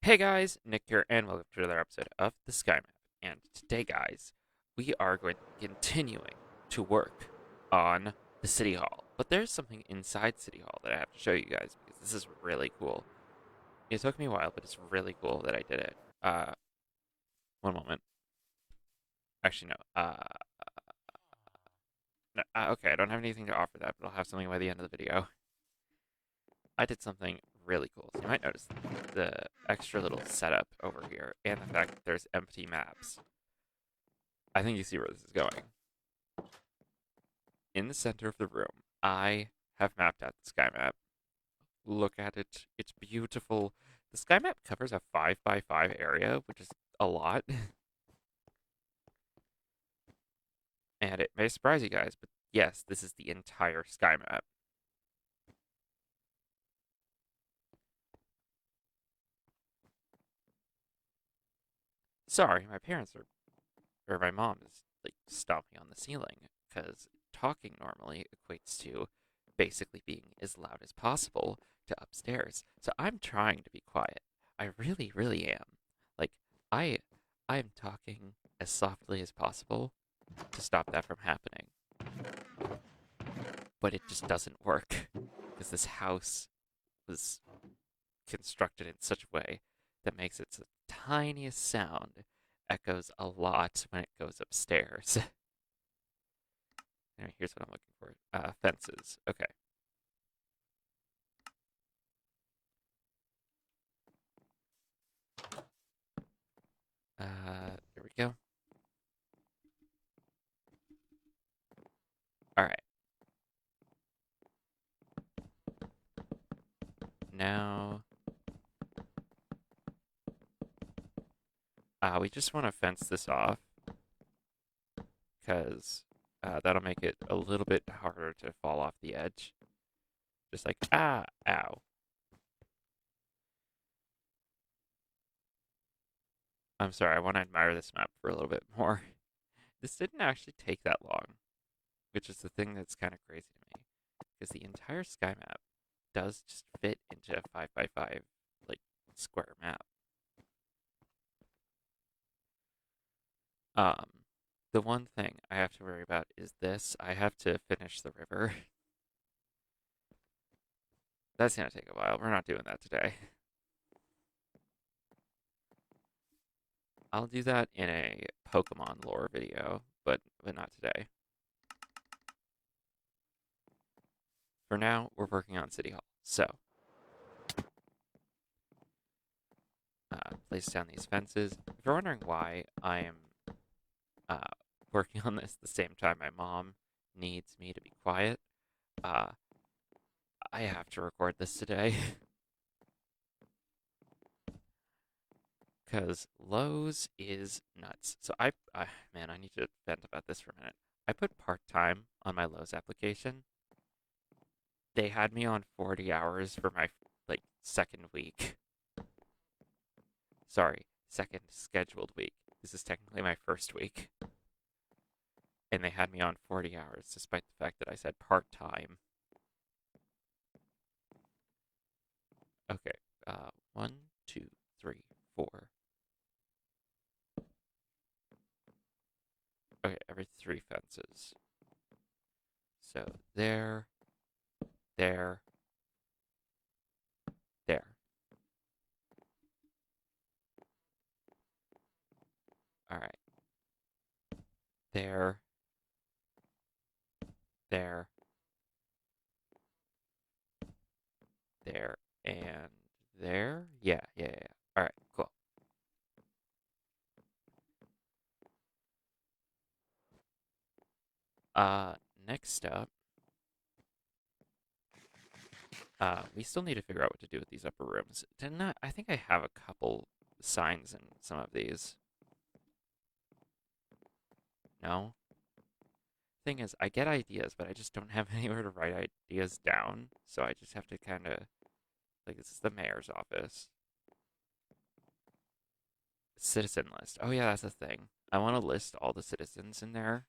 Hey guys, Nick here, and welcome to another episode of the Sky Map. And today, guys, we are going to be continuing to work on the City Hall. But there's something inside City Hall that I have to show you guys because this is really cool. It took me a while, but it's really cool that I did it. One moment. Actually, no. No, okay, I don't have anything to offer that, but I'll have something by the end of the video. I did something really cool. So you might notice the extra little setup over here, and the fact that there's empty maps. I think you see where this is going. In the center of the room, I have mapped out the sky map. Look at it. It's beautiful. The sky map covers a 5 by 5 area, which is a lot. And it may surprise you guys, but yes, this is the entire sky map. Sorry, my parents are, or my mom is like stomping on the ceiling because talking normally equates to basically being as loud as possible to upstairs. So I'm trying to be quiet. I really, really am. Like I I'm talking as softly as possible to stop that from happening. But it just doesn't work because this house was constructed in such a way that makes its tiniest sound echoes a lot when it goes upstairs. Anyway, here's what I'm looking for. Fences. Okay. There we go. All right. Now, we just want to fence this off because that'll make it a little bit harder to fall off the edge. Just like, ow. I'm sorry, I want to admire this map for a little bit more. This didn't actually take that long, which is the thing that's kind of crazy to me, because the entire sky map does just fit into a 5 by 5 like square map. Um, the one thing I have to worry about is this. I have to finish the river. That's gonna take a while. We're not doing that today. I'll do that in a Pokemon lore video, but not today. For now, we're working on City Hall. So, place down these fences. If you're wondering why I am uh, working on this the same time my mom needs me to be quiet, uh, I have to record this today because Lowe's is nuts. So man, I need to vent about this for a minute. I put part time on my Lowe's application. They had me on 40 hours for my like second week. Sorry, second scheduled week. This is technically my first week. And they had me on 40 hours despite the fact that I said part time. Okay, one, two, three, four. Okay, every three fences. So there, there, there. All right. There, there, there, and there. Yeah. All right, cool. Next up, we still need to figure out what to do with these upper rooms. Didn't I think I have a couple signs in some of these. No? Thing is, I get ideas, but I just don't have anywhere to write ideas down. So I just have to kind of, like, this is the mayor's office. Citizen list. Oh, yeah, that's a thing. I want to list all the citizens in there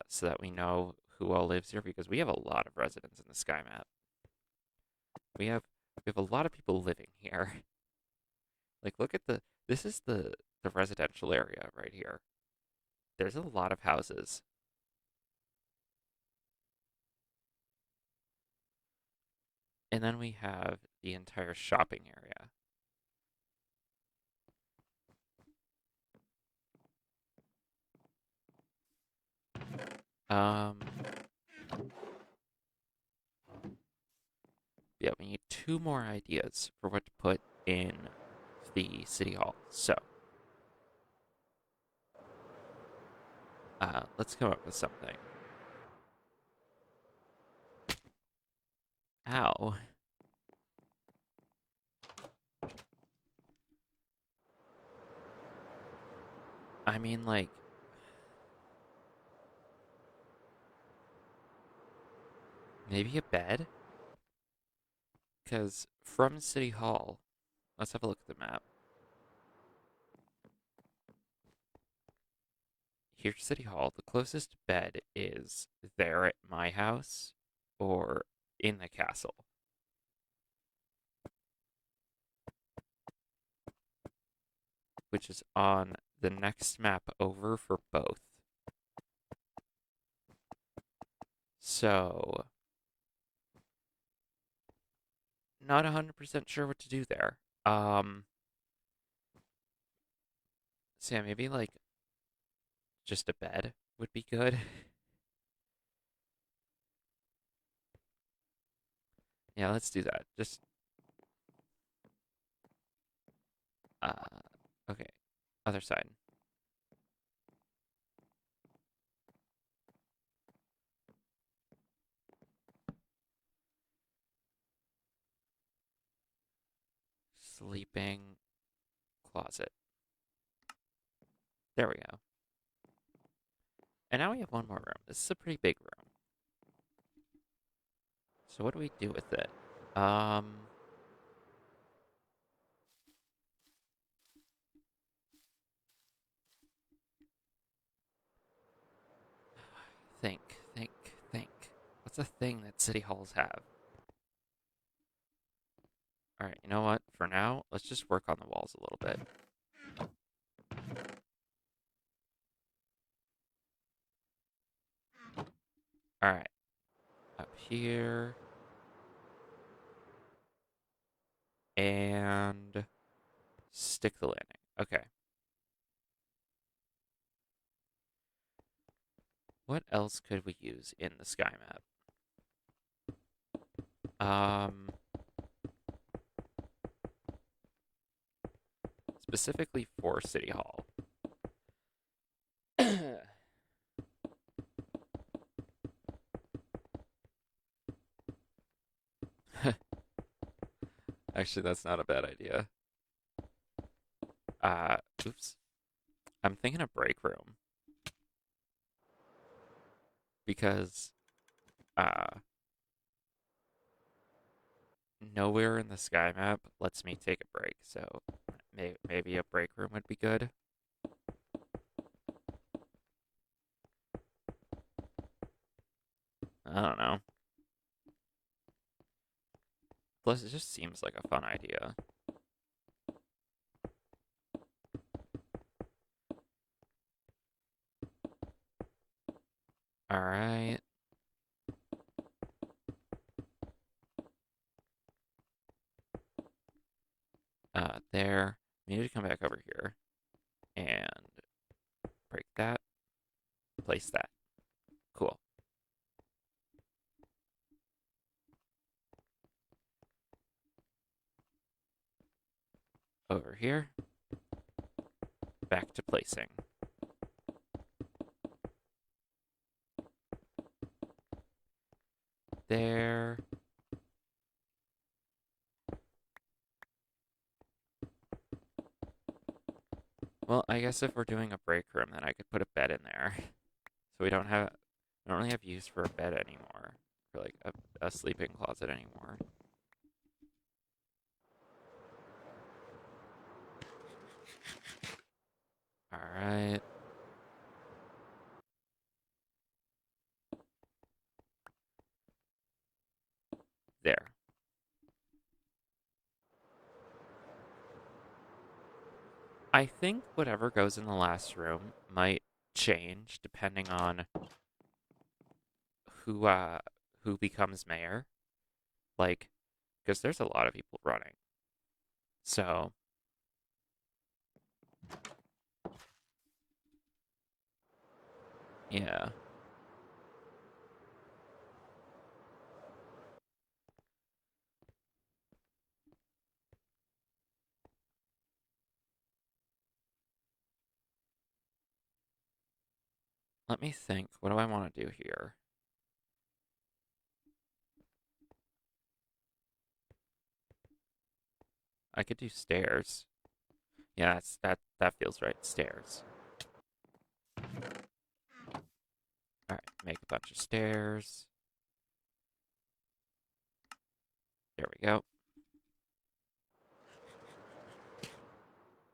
so that we know who all lives here because we have a lot of residents in the sky map. We have We have a lot of people living here. Like, look at this is the residential area right here. There's a lot of houses. And then we have the entire shopping area. Um, yeah, we need two more ideas for what to put in the city hall. So, let's come up with something. Ow. I mean, like, maybe a bed? Because from City Hall, let's have a look at the map. Here's City Hall. The closest bed is there at my house or in the castle, which is on the next map over for both. So, not 100% sure what to do there. So yeah, maybe like just a bed would be good. Yeah, let's do that. Just uh okay. Other side. Sleeping closet. There we go. And now we have one more room. This is a pretty big room. So what do we do with it? Um think, think, think. What's a thing that city halls have? All right, you know what? For now, let's just work on the walls a little bit. All right, up here and stick the landing. Okay. What else could we use in the sky map? Um, specifically for City Hall. Actually, that's not a bad idea. Oops. I'm thinking a break room because uh, nowhere in the sky map lets me take a break. So maybe a break room would be good. I don't know. Plus, it just seems like a fun idea. All right. There. We need to come back over here and break that. Place that. Cool. Over here. Back to placing. There. Well, I guess if we're doing a break room, then I could put a bed in there. So we don't really have use for a bed anymore. For like a sleeping closet anymore. Alright. There. I think whatever goes in the last room might change depending on who uh who becomes mayor. Like, because there's a lot of people running. So yeah. Let me think. What do I want to do here? I could do stairs. Yeah, that feels right. Stairs. All right, make a bunch of stairs. There we go.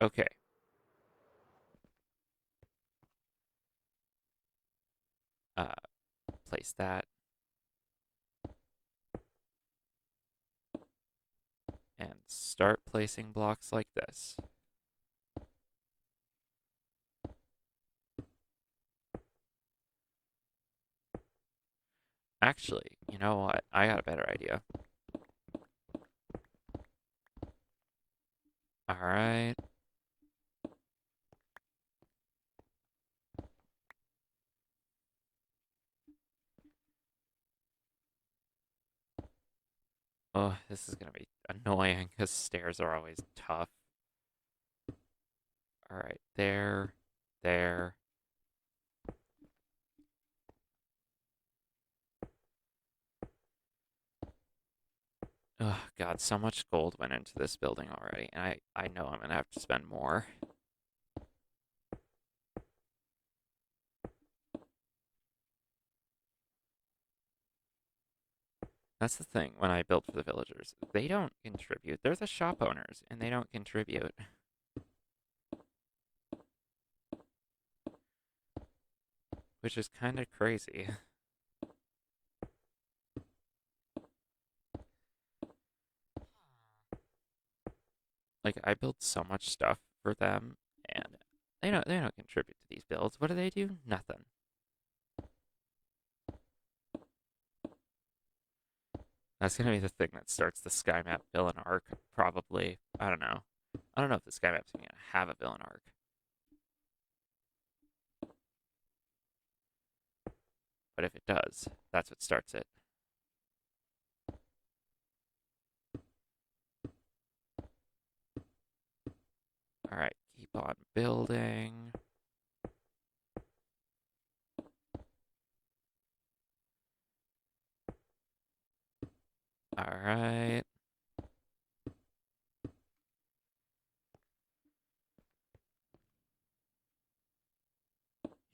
Okay. Uh, place that and start placing blocks like this. Actually, you know what? I got a better idea. All right. Oh, this is gonna be annoying because stairs are always tough. All right, there, there. Oh God, so much gold went into this building already, and I know I'm gonna have to spend more. That's the thing when I build for the villagers. They don't contribute. They're the shop owners, and they don't contribute, which is kind of crazy. Like I build so much stuff for them, and they don't contribute to these builds. What do? Nothing. That's gonna be the thing that starts the sky map villain arc, probably. I don't know. I don't know if the sky map's gonna have a villain arc, but if it does, that's what starts it. All right, keep on building. All right.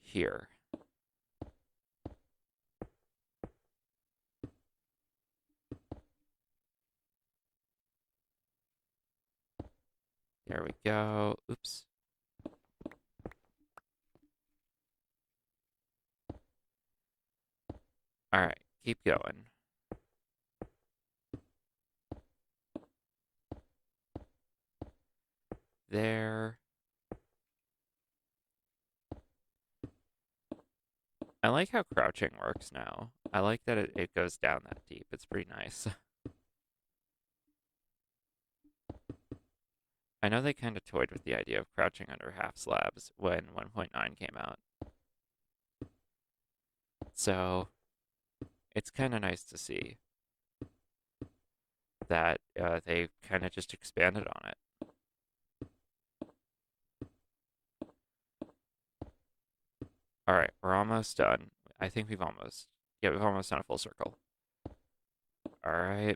Here. There we go. Oops. All right, keep going. There. I like how crouching works now. I like that it goes down that deep. It's pretty nice. I know they kind of toyed with the idea of crouching under half slabs when 1.9 came out. So it's kind of nice to see that they kind of just expanded on it. All right, we're almost done. I think we've almost done a full circle. All right.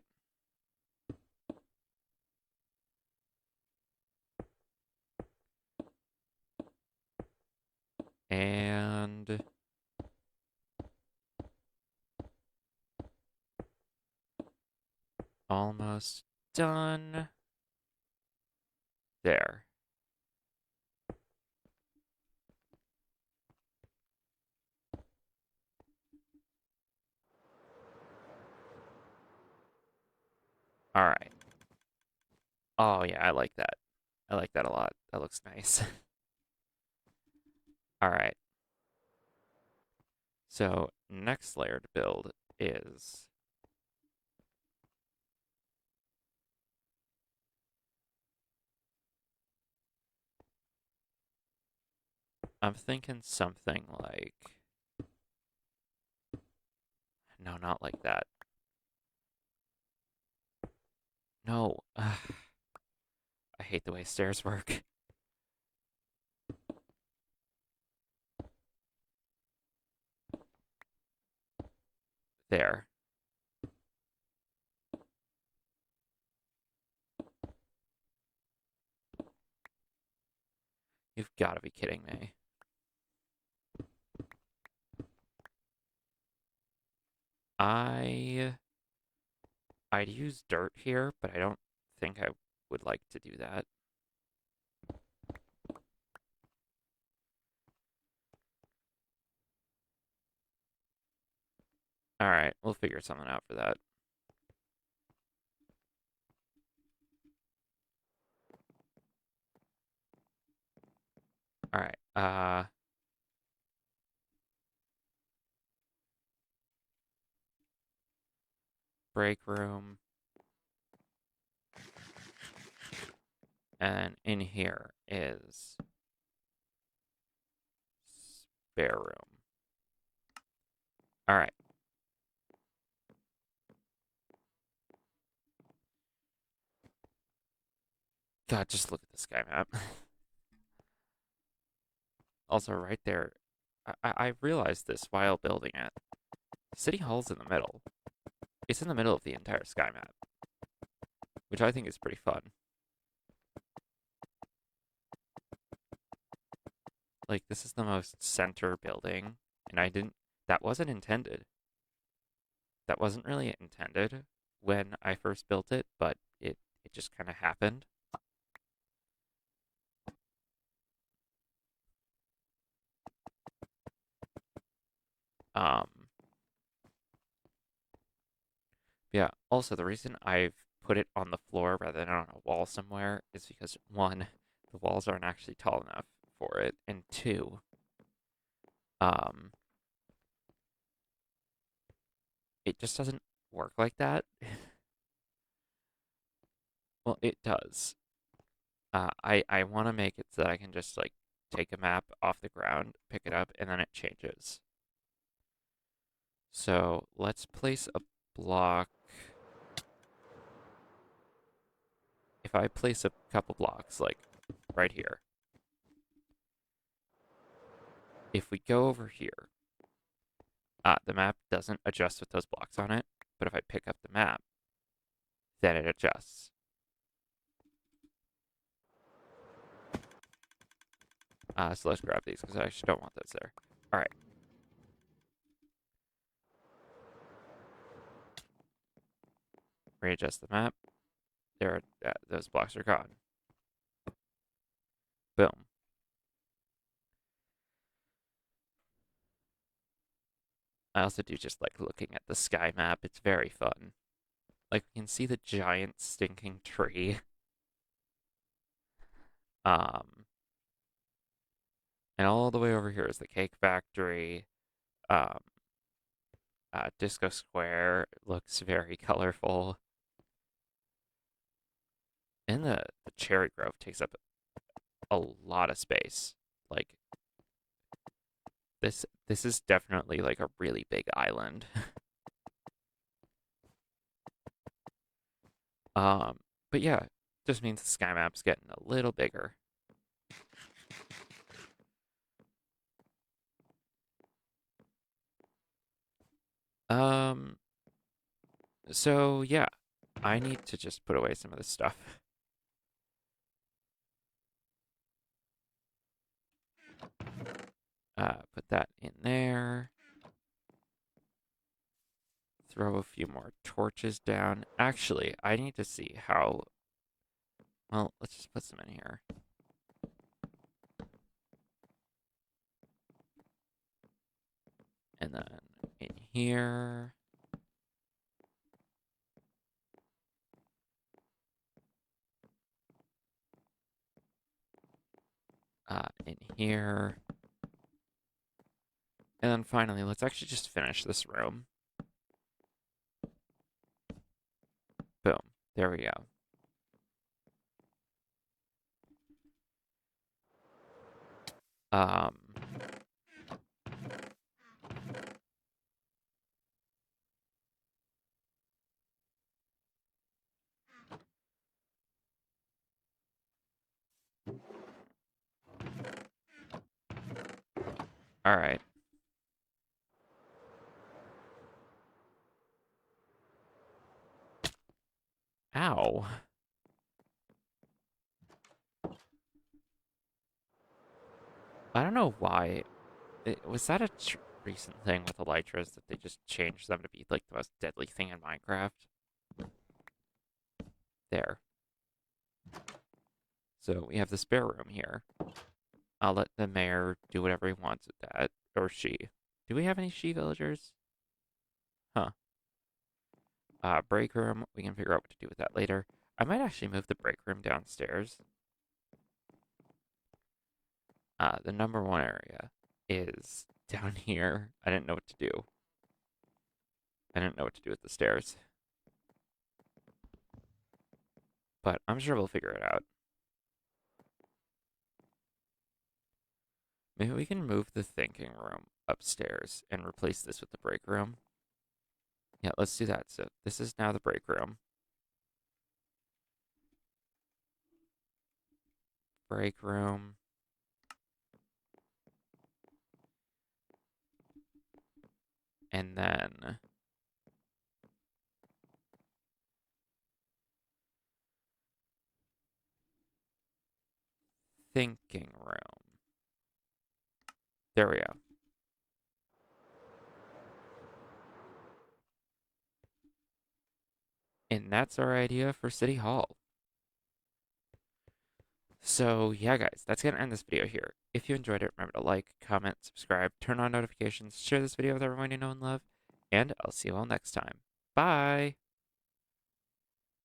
And almost done. There. All right. Oh, yeah, I like that. I like that a lot. That looks nice. All right. So next layer to build is I'm thinking something like no, not like that. No. I hate the way stairs work. There. You've got to be kidding me. I I'd use dirt here, but I don't think I would like to do that. All right, we'll figure something out for that. All right. Break room. And in here is spare room. All right. God, just look at the sky map. Also, right there, I realized this while building it. City Hall's in the middle. It's in the middle of the entire sky map, which I think is pretty fun. Like, this is the most center building, and that wasn't intended. That wasn't really intended when I first built it, but it just kind of happened. Um, yeah, also, the reason I've put it on the floor rather than on a wall somewhere is because, one, the walls aren't actually tall enough for it, and two, um, it just doesn't work like that. Well, it does. I want to make it so that I can just like take a map off the ground, pick it up, and then it changes. So let's place a block. If I place a couple blocks, like right here, if we go over here, the map doesn't adjust with those blocks on it, but if I pick up the map, then it adjusts. So let's grab these because I actually don't want those there. All right. Readjust the map. There, those blocks are gone. Boom. I also do just like looking at the sky map. It's very fun. Like we can see the giant stinking tree. Um, and all the way over here is the cake factory. Um, Disco Square looks very colorful. And the cherry grove takes up a lot of space. Like this is definitely like a really big island. um, but yeah, just means the sky map's getting a little bigger. Um, so yeah, I need to just put away some of this stuff. Put that in there. Throw a few more torches down. Actually, I need to see how. Well, let's just put some in here. And then in here. in here. And then finally, let's actually just finish this room. Boom. There we go. Um, all right. Ow. I don't know why. Was that a recent thing with elytras that they just changed them to be like the most deadly thing in Minecraft? There. So we have the spare room here. I'll let the mayor do whatever he wants with that. Or she. Do we have any she villagers? Huh. Break room. We can figure out what to do with that later. I might actually move the break room downstairs. The number one area is down here. I didn't know what to do. I didn't know what to do with the stairs. But I'm sure we'll figure it out. Maybe we can move the thinking room upstairs and replace this with the break room. Yeah, let's do that. So this is now the break room. Break room. And then thinking room. There we go. And that's our idea for City Hall. So, yeah, guys, that's going to end this video here. If you enjoyed it, remember to like, comment, subscribe, turn on notifications, share this video with everyone you know and love, and I'll see you all next time. Bye!